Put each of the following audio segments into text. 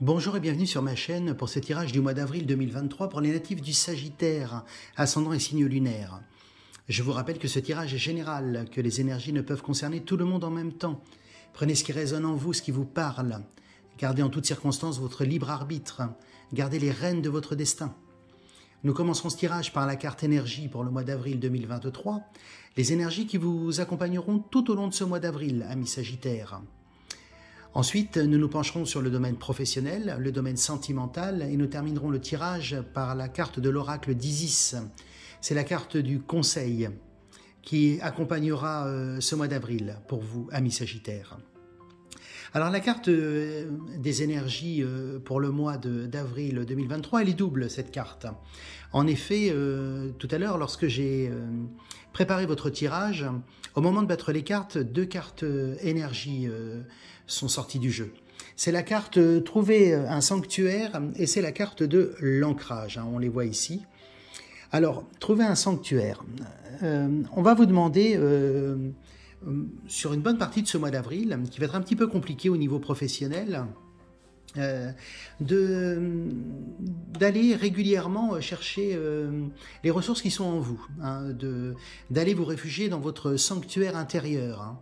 Bonjour et bienvenue sur ma chaîne pour ce tirage du mois d'avril 2023 pour les natifs du Sagittaire, ascendant et signe lunaire. Je vous rappelle que ce tirage est général, que les énergies ne peuvent concerner tout le monde en même temps. Prenez ce qui résonne en vous, ce qui vous parle. Gardez en toutes circonstances votre libre arbitre. Gardez les rênes de votre destin. Nous commencerons ce tirage par la carte énergie pour le mois d'avril 2023. Les énergies qui vous accompagneront tout au long de ce mois d'avril, amis Sagittaires. Ensuite, nous nous pencherons sur le domaine professionnel, le domaine sentimental, et nous terminerons le tirage par la carte de l'oracle d'Isis. C'est la carte du conseil qui accompagnera ce mois d'avril pour vous, amis Sagittaires. Alors la carte des énergies pour le mois d'avril 2023, elle est double cette carte. En effet, tout à l'heure, lorsque j'ai préparé votre tirage, au moment de battre les cartes, deux cartes énergie sont sorties du jeu. C'est la carte trouver un sanctuaire et c'est la carte de l'ancrage, on les voit ici. Alors, trouver un sanctuaire. On va vous demander, sur une bonne partie de ce mois d'avril, qui va être un petit peu compliqué au niveau professionnel, d'aller régulièrement chercher les ressources qui sont en vous, d'aller vous réfugier dans votre sanctuaire intérieur,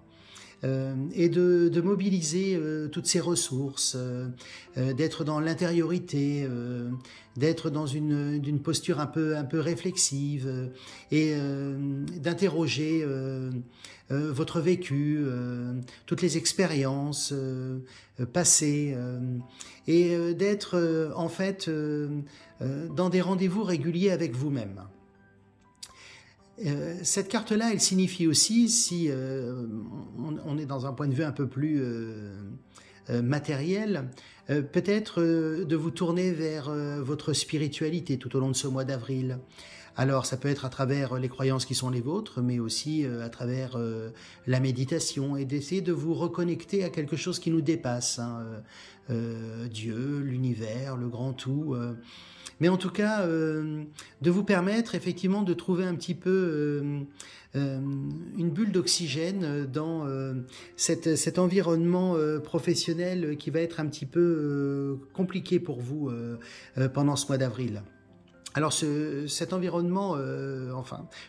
et de mobiliser toutes ces ressources, d'être dans l'intériorité, d'être dans une posture un peu réflexive et d'interroger votre vécu, toutes les expériences passées et d'être en fait dans des rendez-vous réguliers avec vous-même. Cette carte-là, elle signifie aussi, si on est dans un point de vue un peu plus matériel, peut-être de vous tourner vers votre spiritualité tout au long de ce mois d'avril. Alors, ça peut être à travers les croyances qui sont les vôtres, mais aussi à travers la méditation et d'essayer de vous reconnecter à quelque chose qui nous dépasse, Dieu, l'univers, le grand tout. Mais en tout cas, de vous permettre effectivement de trouver un petit peu une bulle d'oxygène dans cet environnement professionnel qui va être un petit peu compliqué pour vous pendant ce mois d'avril. Alors cet environnement,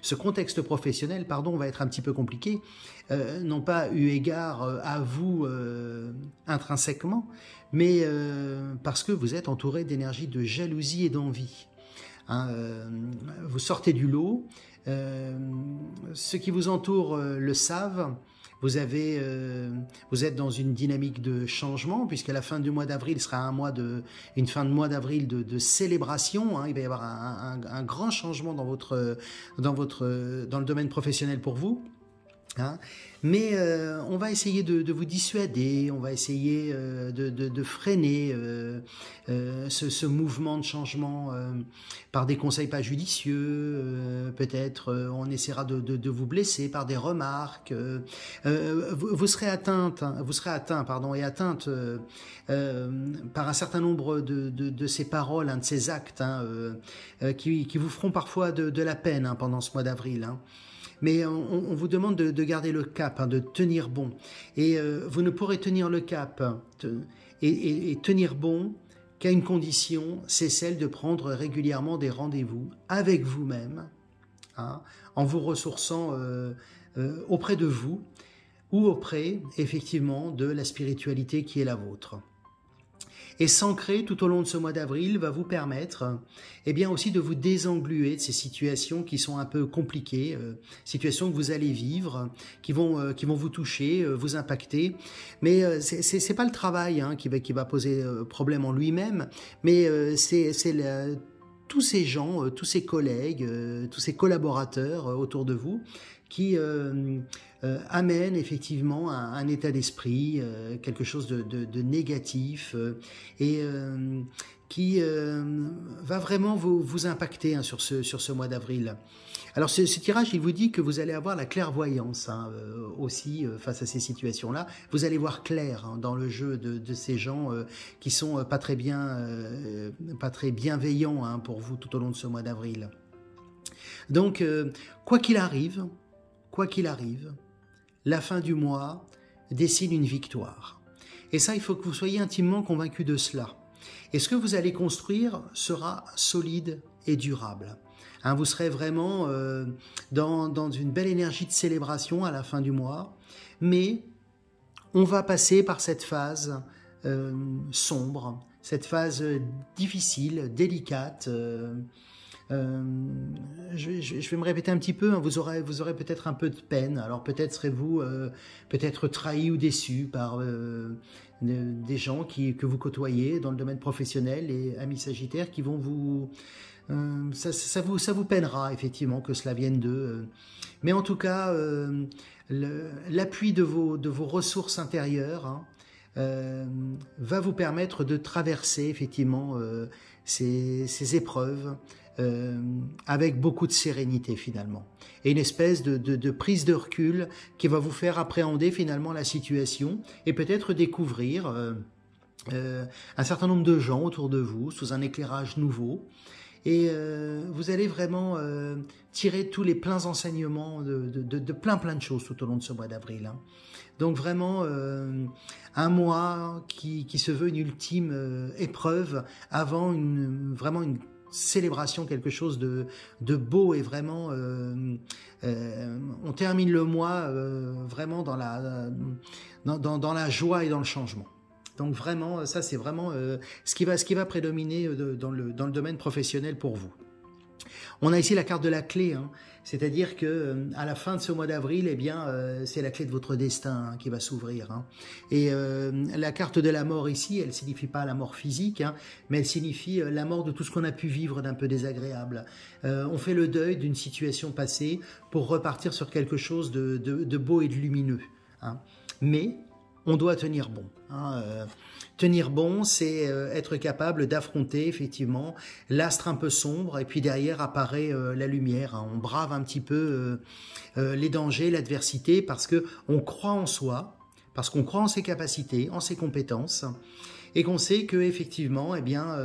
ce contexte professionnel, pardon, va être un petit peu compliqué, non pas eu égard à vous intrinsèquement, mais parce que vous êtes entouré d'énergie de jalousie et d'envie. Vous sortez du lot, ceux qui vous entourent le savent. Vous êtes dans une dynamique de changement, puisque la fin du mois d'avril sera une fin de mois d'avril de célébration. Il va y avoir un grand changement dans le domaine professionnel pour vous. Mais on va essayer de vous dissuader, on va essayer de freiner ce mouvement de changement par des conseils pas judicieux, peut-être on essaiera de vous blesser par des remarques, vous serez atteint et atteinte par un certain nombre de ces paroles, de ces actes qui vous feront parfois de la peine pendant ce mois d'avril. Mais on vous demande de garder le cap, de tenir bon. Et vous ne pourrez tenir le cap et tenir bon qu'à une condition, c'est celle de prendre régulièrement des rendez-vous avec vous-même, en vous ressourçant auprès de vous ou auprès, effectivement, de la spiritualité qui est la vôtre. Et s'ancrer tout au long de ce mois d'avril va vous permettre aussi de vous désengluer de ces situations qui sont un peu compliquées, situations que vous allez vivre, qui vont vous toucher, vous impacter. Mais c'est pas le travail qui va poser problème en lui-même, mais tous ces gens, tous ces collègues, tous ces collaborateurs autour de vous qui amène effectivement un état d'esprit, quelque chose de négatif et qui va vraiment vous impacter sur ce mois d'avril. Alors ce tirage, il vous dit que vous allez avoir la clairvoyance aussi face à ces situations-là. Vous allez voir clair dans le jeu de ces gens qui sont pas très bienveillants pour vous tout au long de ce mois d'avril. Donc, quoi qu'il arrive, la fin du mois dessine une victoire. Et ça, il faut que vous soyez intimement convaincu de cela. Et ce que vous allez construire sera solide et durable. Hein, vous serez vraiment dans une belle énergie de célébration à la fin du mois, mais on va passer par cette phase sombre, cette phase difficile, délicate. Je vais me répéter un petit peu, hein, vous aurez peut-être un peu de peine, alors peut-être serez-vous peut-être trahi ou déçu par des gens que vous côtoyez dans le domaine professionnel, et amis sagittaires qui vont vous... ça vous peinera effectivement que cela vienne d'eux. Mais en tout cas, l'appui de vos ressources intérieures, hein, va vous permettre de traverser effectivement ces épreuves avec beaucoup de sérénité finalement. Et une espèce de prise de recul qui va vous faire appréhender finalement la situation et peut-être découvrir un certain nombre de gens autour de vous sous un éclairage nouveau. Et vous allez vraiment tirer tous les pleins enseignements de plein de choses tout au long de ce mois d'avril. Hein. Donc vraiment un mois qui se veut une ultime épreuve avant vraiment une célébration, quelque chose de beau, et vraiment on termine le mois vraiment dans la joie et dans le changement. Donc vraiment, ça c'est vraiment ce qui va prédominer dans le domaine professionnel pour vous. On a ici la carte de la clé, hein, c'est-à-dire que à la fin de ce mois d'avril, eh bien, c'est la clé de votre destin, hein, qui va s'ouvrir. Hein. Et la carte de la mort ici, elle signifie pas la mort physique, hein, mais elle signifie la mort de tout ce qu'on a pu vivre d'un peu désagréable. On fait le deuil d'une situation passée pour repartir sur quelque chose de beau et de lumineux. Hein. Mais on doit tenir bon. Hein. Tenir bon, c'est être capable d'affronter effectivement l'astre un peu sombre, et puis derrière apparaît la lumière. Hein. On brave un petit peu les dangers, l'adversité, parce que on croit en soi, parce qu'on croit en ses capacités, en ses compétences, et qu'on sait que effectivement, eh bien,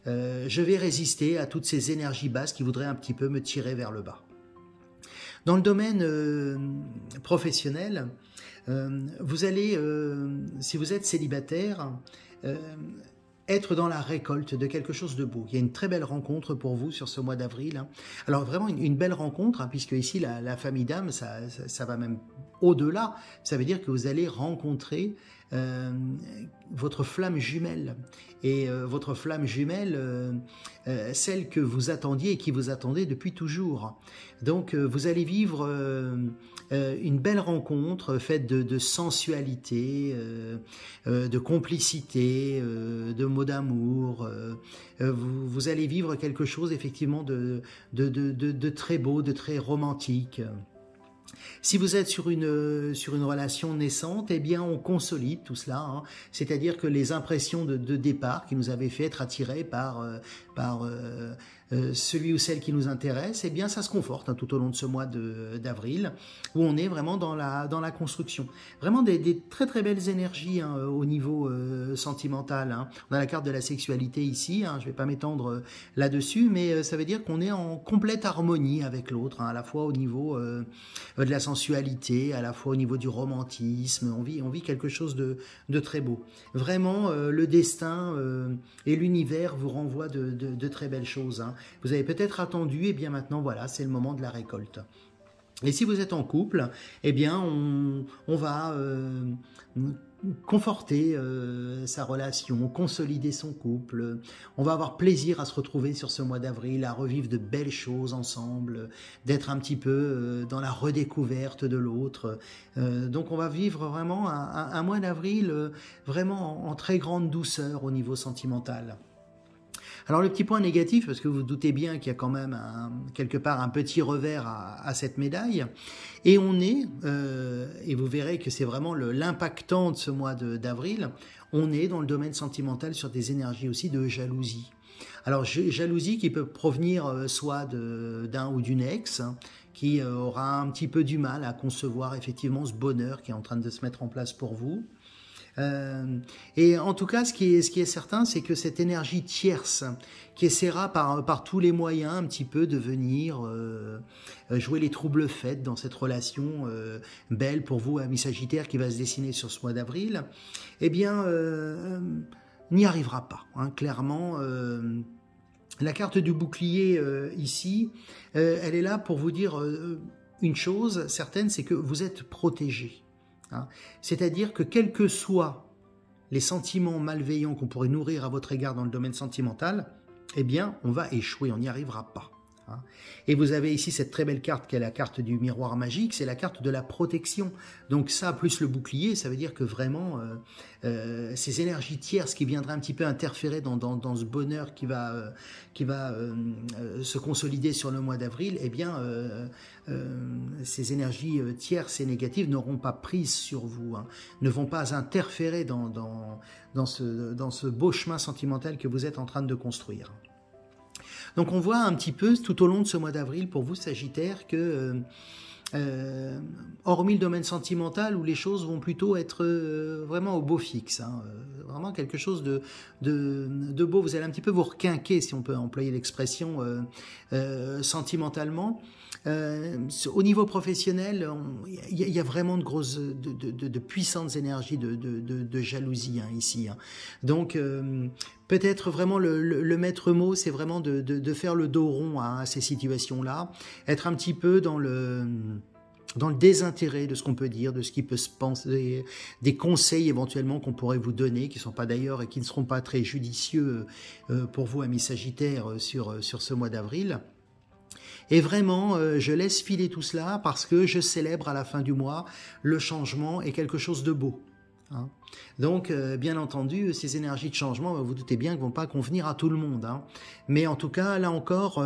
je vais résister à toutes ces énergies basses qui voudraient un petit peu me tirer vers le bas. Dans le domaine professionnel, vous allez, si vous êtes célibataire, être dans la récolte de quelque chose de beau. Il y a une très belle rencontre pour vous sur ce mois d'avril. Hein. Alors vraiment une belle rencontre, hein, puisque ici la famille d'âme, ça va même au-delà. Ça veut dire que vous allez rencontrer votre flamme jumelle. Et votre flamme jumelle, celle que vous attendiez et qui vous attendez depuis toujours. Donc vous allez vivre une belle rencontre faite de sensualité, de complicité, de mots d'amour. Vous allez vivre quelque chose effectivement de très beau, de très romantique. Si vous êtes sur une relation naissante, eh bien on consolide tout cela, hein. C'est-à-dire que les impressions de départ qui nous avaient fait être attirés par celui ou celle qui nous intéresse, eh bien ça se conforte, hein, tout au long de ce mois d'avril, où on est vraiment dans la construction. Vraiment des très très belles énergies, hein, au niveau sentimental. Hein. On a la carte de la sexualité ici, hein, je ne vais pas m'étendre là-dessus, mais ça veut dire qu'on est en complète harmonie avec l'autre, hein, à la fois au niveau de la sensualité, à la fois au niveau du romantisme. On vit quelque chose de très beau. Vraiment, le destin et l'univers vous renvoient de très belles choses. Hein. Vous avez peut-être attendu, et bien maintenant, voilà, c'est le moment de la récolte. Et si vous êtes en couple, eh bien, on va conforter sa relation, consolider son couple. On va avoir plaisir à se retrouver sur ce mois d'avril, à revivre de belles choses ensemble, d'être un petit peu dans la redécouverte de l'autre. Donc on va vivre vraiment un mois d'avril vraiment en très grande douceur au niveau sentimental. Alors le petit point négatif, parce que vous vous doutez bien qu'il y a quand même quelque part un petit revers à cette médaille, et on est, et vous verrez que c'est vraiment l'impactant de ce mois d'avril, on est dans le domaine sentimental sur des énergies aussi de jalousie. Alors jalousie qui peut provenir soit d'un ou d'une ex, hein, qui aura un petit peu du mal à concevoir effectivement ce bonheur qui est en train de se mettre en place pour vous. Et en tout cas, ce qui est certain, c'est que cette énergie tierce qui essaiera par tous les moyens un petit peu de venir jouer les troubles faits dans cette relation belle pour vous, amis Sagittaires, qui va se dessiner sur ce mois d'avril, eh bien, n'y arrivera pas. Hein, clairement, la carte du bouclier ici, elle est là pour vous dire une chose certaine, c'est que vous êtes protégé. Hein. C'est-à-dire que quels que soient les sentiments malveillants qu'on pourrait nourrir à votre égard dans le domaine sentimental, eh bien, on va échouer, on n'y arrivera pas. Hein. Et vous avez ici cette très belle carte qui est la carte du miroir magique, c'est la carte de la protection. Donc ça, plus le bouclier, ça veut dire que vraiment, ces énergies tierces qui viendraient un petit peu interférer dans ce bonheur qui va se consolider sur le mois d'avril, eh bien, ces énergies tierces et négatives n'auront pas prise sur vous, hein, ne vont pas interférer dans ce beau chemin sentimental que vous êtes en train de construire. Donc on voit un petit peu tout au long de ce mois d'avril pour vous Sagittaire que hormis le domaine sentimental où les choses vont plutôt être vraiment au beau fixe, hein, vraiment quelque chose de beau, vous allez un petit peu vous requinquer si on peut employer l'expression sentimentalement. Au niveau professionnel, il y a vraiment de grosses, de puissantes énergies de jalousie hein, ici. Hein. Donc peut-être vraiment le maître mot, c'est vraiment de faire le dos rond hein, à ces situations-là, être un petit peu dans le désintérêt de ce qu'on peut dire, de ce qui peut se penser, des conseils éventuellement qu'on pourrait vous donner, qui ne sont pas d'ailleurs et qui ne seront pas très judicieux pour vous, amis Sagittaires, sur ce mois d'avril. Et vraiment, je laisse filer tout cela parce que je célèbre à la fin du mois le changement et quelque chose de beau. Hein. Donc, bien entendu, ces énergies de changement, vous doutez bien, ne vont pas convenir à tout le monde. Hein. Mais en tout cas, là encore,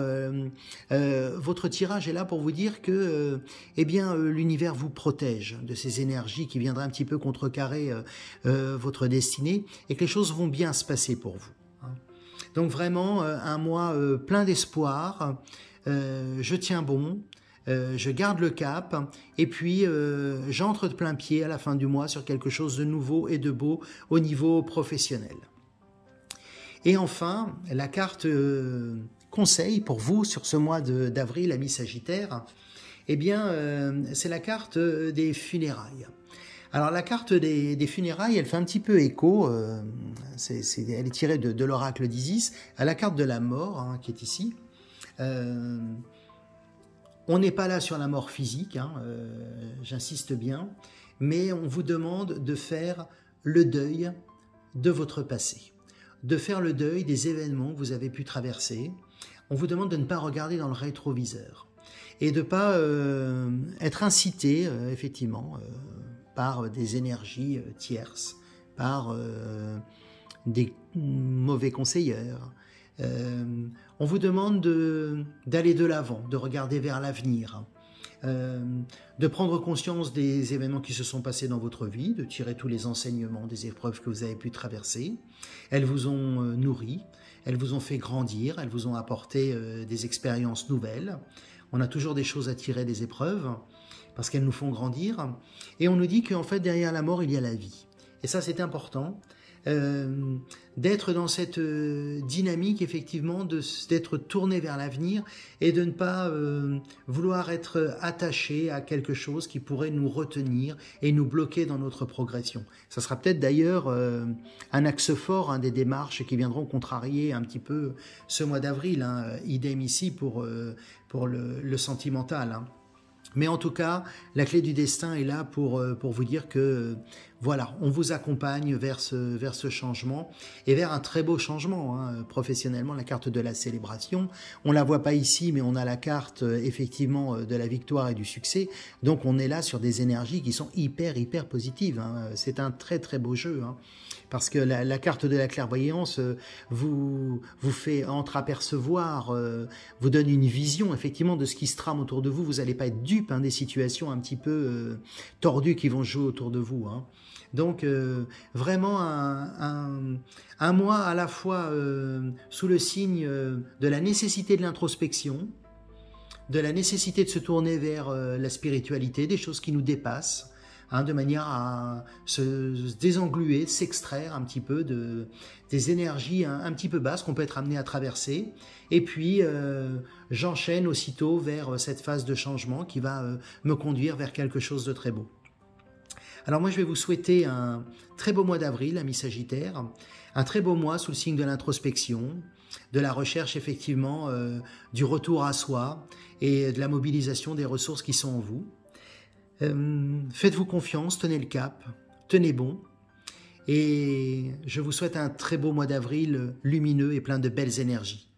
votre tirage est là pour vous dire que eh bien, l'univers vous protège de ces énergies qui viendraient un petit peu contrecarrer votre destinée et que les choses vont bien se passer pour vous. Hein. Donc vraiment, un mois plein d'espoir. Je tiens bon, je garde le cap, et puis j'entre de plein pied à la fin du mois sur quelque chose de nouveau et de beau au niveau professionnel. Et enfin, la carte conseil pour vous sur ce mois d'avril, amis Sagittaire, eh bien, c'est la carte des funérailles. Alors la carte des funérailles, elle fait un petit peu écho, elle est tirée de l'oracle d'Isis, à la carte de la mort, hein, qui est ici. On n'est pas là sur la mort physique, hein, j'insiste bien, mais on vous demande de faire le deuil de votre passé, de faire le deuil des événements que vous avez pu traverser. On vous demande de ne pas regarder dans le rétroviseur et de ne pas être incité, effectivement, par des énergies tierces, par des mauvais conseilleurs. On vous demande d'aller de l'avant, de regarder vers l'avenir, de prendre conscience des événements qui se sont passés dans votre vie, de tirer tous les enseignements des épreuves que vous avez pu traverser. Elles vous ont nourri, elles vous ont fait grandir, elles vous ont apporté des expériences nouvelles. On a toujours des choses à tirer des épreuves parce qu'elles nous font grandir. Et on nous dit qu'en fait, derrière la mort, il y a la vie. Et ça, c'est important. D'être dans cette dynamique, effectivement, d'être tourné vers l'avenir et de ne pas vouloir être attaché à quelque chose qui pourrait nous retenir et nous bloquer dans notre progression. Ça sera peut-être d'ailleurs un axe fort, hein, des démarches qui viendront contrarier un petit peu ce mois d'avril, hein, idem ici pour le sentimental. Hein. Mais en tout cas, la clé du destin est là pour vous dire que voilà, on vous accompagne vers ce changement et vers un très beau changement. Hein. Professionnellement, la carte de la célébration, on la voit pas ici, mais on a la carte effectivement de la victoire et du succès. Donc on est là sur des énergies qui sont hyper positives. Hein. C'est un très beau jeu. Hein. Parce que la carte de la clairvoyance vous fait entreapercevoir, vous donne une vision effectivement de ce qui se trame autour de vous. Vous n'allez pas être dupe hein, des situations un petit peu tordues qui vont jouer autour de vous. Hein. Donc vraiment un mois à la fois sous le signe de la nécessité de l'introspection, de la nécessité de se tourner vers la spiritualité, des choses qui nous dépassent, hein, de manière à se désengluer, s'extraire un petit peu des énergies un petit peu basses qu'on peut être amené à traverser. Et puis, j'enchaîne aussitôt vers cette phase de changement qui va me conduire vers quelque chose de très beau. Alors moi, je vais vous souhaiter un très beau mois d'avril, amis Sagittaires, un très beau mois sous le signe de l'introspection, de la recherche effectivement du retour à soi et de la mobilisation des ressources qui sont en vous. Faites-vous confiance, tenez le cap, tenez bon. Et je vous souhaite un très beau mois d'avril lumineux et plein de belles énergies.